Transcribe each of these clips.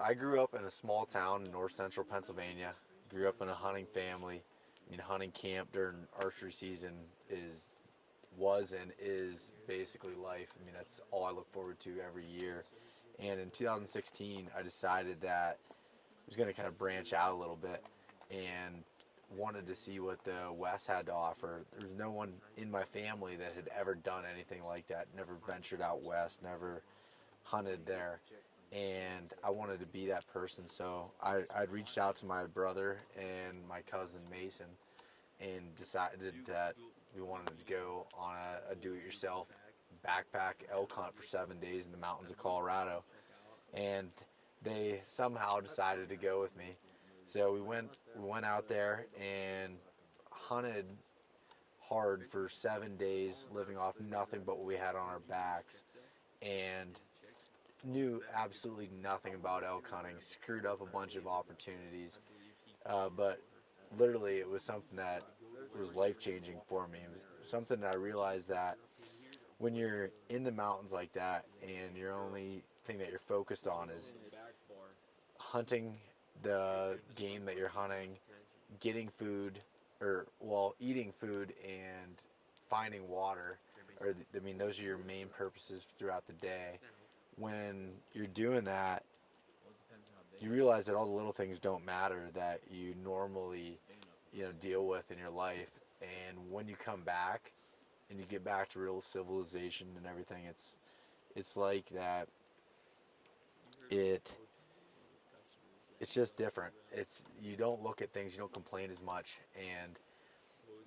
I grew up in a small town in north central Pennsylvania. Grew up in a hunting family. I mean, hunting camp during archery season was and is basically life. I mean, that's all I look forward to every year. And in 2016, I decided that I was going to kind of branch out a little bit and wanted to see what the West had to offer. There was no one in my family that had ever done anything like that, never ventured out west, never hunted there. And I wanted to be that person, so I'd reached out to my brother and my cousin Mason and decided that we wanted to go on a do-it-yourself backpack elk hunt for 7 days in the mountains of Colorado. And they somehow decided to go with me. So we went out there and hunted hard for 7 days, living off nothing but what we had on our backs, and knew absolutely nothing about elk hunting, screwed up a bunch of opportunities, but literally it was something that was life-changing for me. It was something that I realized that when you're in the mountains like that and your only thing that you're focused on is hunting the game that you're hunting, getting food, eating food and finding water, those are your main purposes throughout the day. When you're doing that, you realize that all the little things don't matter that you normally, deal with in your life. And when you come back and you get back to real civilization and everything, it's like that. It's just different. You don't look at things, you don't complain as much, and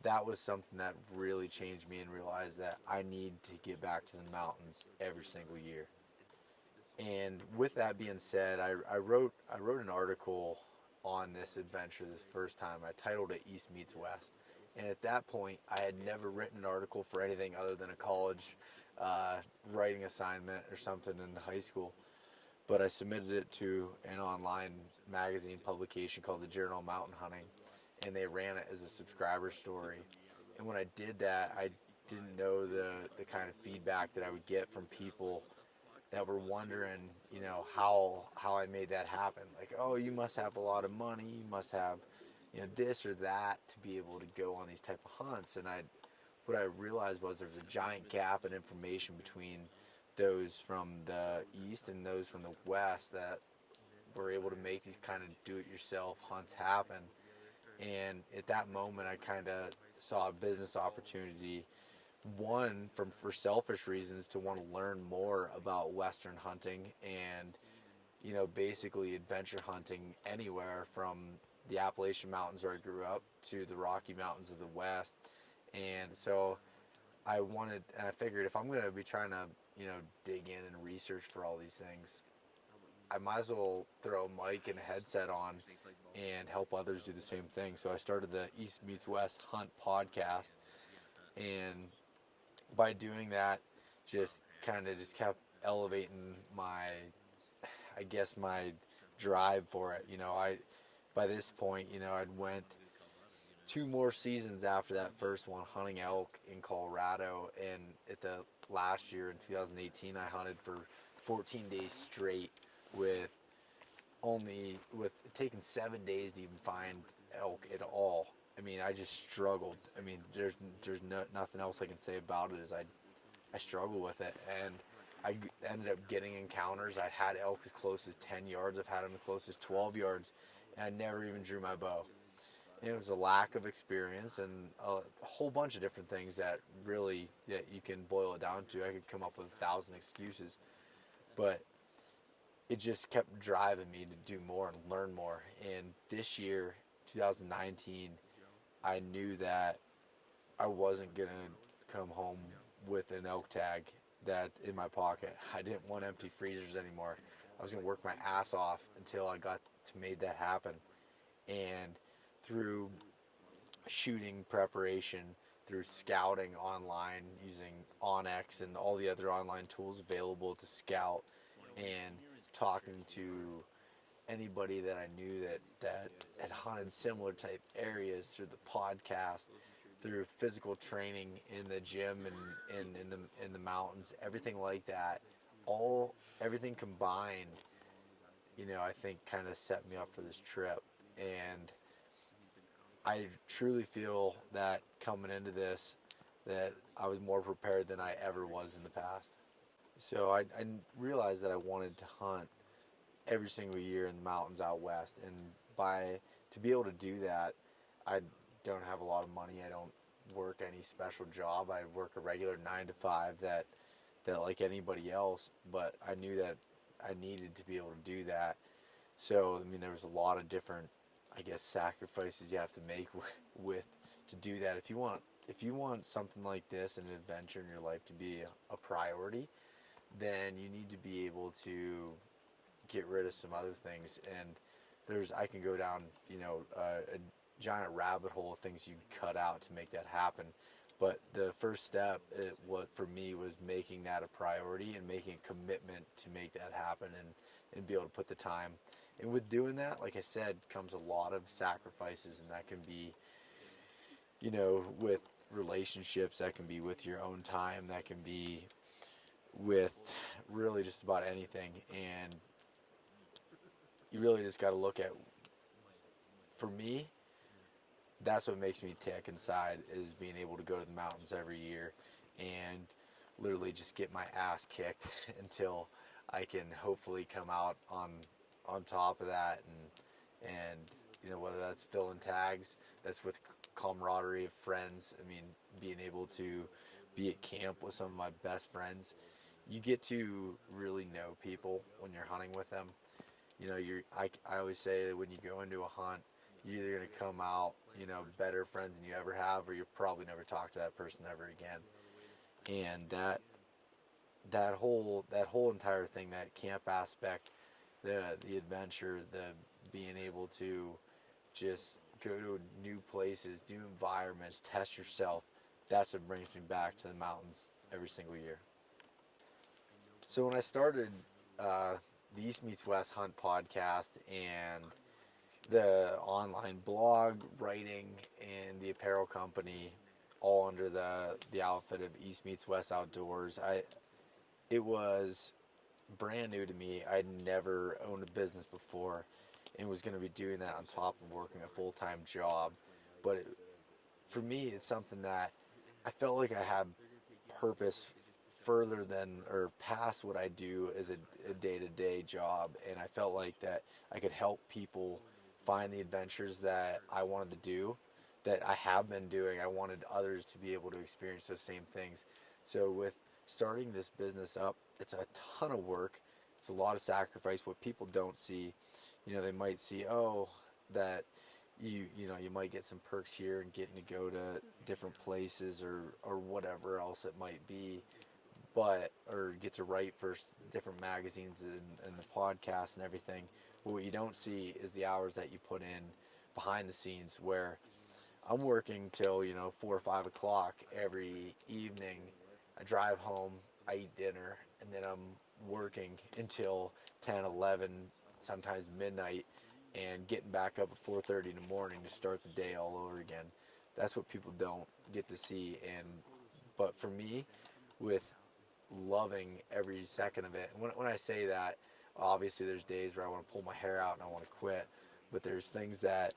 that was something that really changed me and realized that I need to get back to the mountains every single year. And with that being said, I wrote an article on this adventure this first time. I titled it East Meets West. And at that point, I had never written an article for anything other than a college writing assignment or something in high school. But I submitted it to an online magazine publication called the Journal of Mountain Hunting, and they ran it as a subscriber story. And when I did that, I didn't know the kind of feedback that I would get from people that were wondering, how I made that happen. Like, oh, you must have a lot of money, you must have, this or that to be able to go on these type of hunts. And what I realized was there's a giant gap in information between those from the east and those from the west that were able to make these kind of do-it-yourself hunts happen. And at that moment, I kind of saw a business opportunity, one for selfish reasons, to want to learn more about Western hunting and, basically adventure hunting anywhere from the Appalachian Mountains where I grew up to the Rocky Mountains of the West. And so I figured if I'm going to be trying to, dig in and research for all these things, I might as well throw a mic and a headset on and help others do the same thing. So I started the East Meets West Hunt podcast, and by doing that, just kept elevating my drive for it. By this point, I'd went 2 more seasons after that first one hunting elk in Colorado, and at the last year in 2018, I hunted for 14 days straight with taking 7 days to even find elk at all. I mean, I just struggled. I mean, there's nothing else I can say about it, is I struggle with it. And I ended up getting encounters. I had elk as close as 10 yards. I've had them as close as 12 yards, and I never even drew my bow. And it was a lack of experience and a whole bunch of different things that you can boil it down to. I could come up with 1,000 excuses, but it just kept driving me to do more and learn more. And this year, 2019, I knew that I wasn't going to come home with an elk tag that in my pocket. I didn't want empty freezers anymore. I was going to work my ass off until I got to make that happen. And through shooting preparation, through scouting online using Onyx and all the other online tools available to scout, and talking to anybody that I knew that had hunted similar type areas, through the podcast, through physical training in the gym and in the mountains, everything like that, everything combined I think kind of set me up for this trip. And I truly feel that coming into this, that I was more prepared than I ever was in the past. So I realized that I wanted to hunt every single year in the mountains out west, and to be able to do that, I don't have a lot of money. I don't work any special job. I work a regular 9 to 5 that like anybody else, but I knew that I needed to be able to do that. So I mean, there was a lot of different, I guess, sacrifices you have to make with to do that. If you want something like this, an adventure in your life, to be a priority, then you need to be able to get rid of some other things. And I can go down, a giant rabbit hole of things you can cut out to make that happen. But the first step, what for me, was making that a priority and making a commitment to make that happen, and be able to put the time. And with doing that, like I said, comes a lot of sacrifices, and that can be, with relationships, that can be with your own time, that can be with really just about anything. And you really just got to look at, for me, that's what makes me tick inside, is being able to go to the mountains every year and literally just get my ass kicked until I can hopefully come out on top of that. And whether that's filling tags, that's with camaraderie of friends. I mean, being able to be at camp with some of my best friends, you get to really know people when you're hunting with them. I always say that when you go into a hunt, you're either going to come out, better friends than you ever have, or you'll probably never talk to that person ever again. And that whole entire thing, that camp aspect, the adventure, the being able to just go to new places, new environments, test yourself, that's what brings me back to the mountains every single year. So when I started the East Meets West Hunt podcast and the online blog, writing, and the apparel company, all under the outfit of East Meets West Outdoors, it was brand new to me. I'd never owned a business before and was going to be doing that on top of working a full-time job. But for me, it's something that I felt like I had purpose further than, or past what I do as a day-to-day job. And I felt like that I could help people find the adventures that I wanted to do, that I have been doing. I wanted others to be able to experience those same things. So with starting this business up, it's a ton of work. It's a lot of sacrifice. What people don't see, they might see, that you might get some perks here and getting to go to different places or whatever else it might be, or get to write for different magazines and the podcast and everything. But what you don't see is the hours that you put in behind the scenes, where I'm working till 4 or 5 o'clock every evening. I drive home, I eat dinner, and then I'm working until 10, 11, sometimes midnight, and getting back up at 4:30 in the morning to start the day all over again. That's what people don't get to see. But for me, with loving every second of it, when I say that, obviously there's days where I want to pull my hair out and I want to quit, but there's things that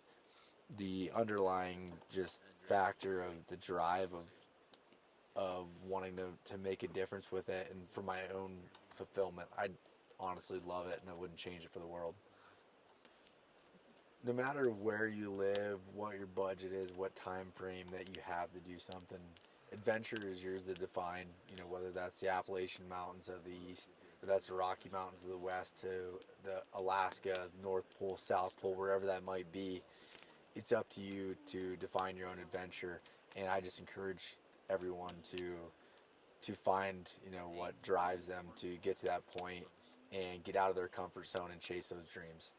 the underlying just factor of the drive of wanting to make a difference with it, and for my own fulfillment, I honestly love it, and I wouldn't change it for the world. No matter where you live, what your budget is, what time frame that you have to do something, adventure is yours to define. Whether that's the Appalachian Mountains of the east, or that's the Rocky Mountains of the west, to the Alaska, North Pole, South Pole, wherever that might be. It's up to you to define your own adventure, and I just encourage everyone to find what drives them to get to that point and get out of their comfort zone and chase those dreams.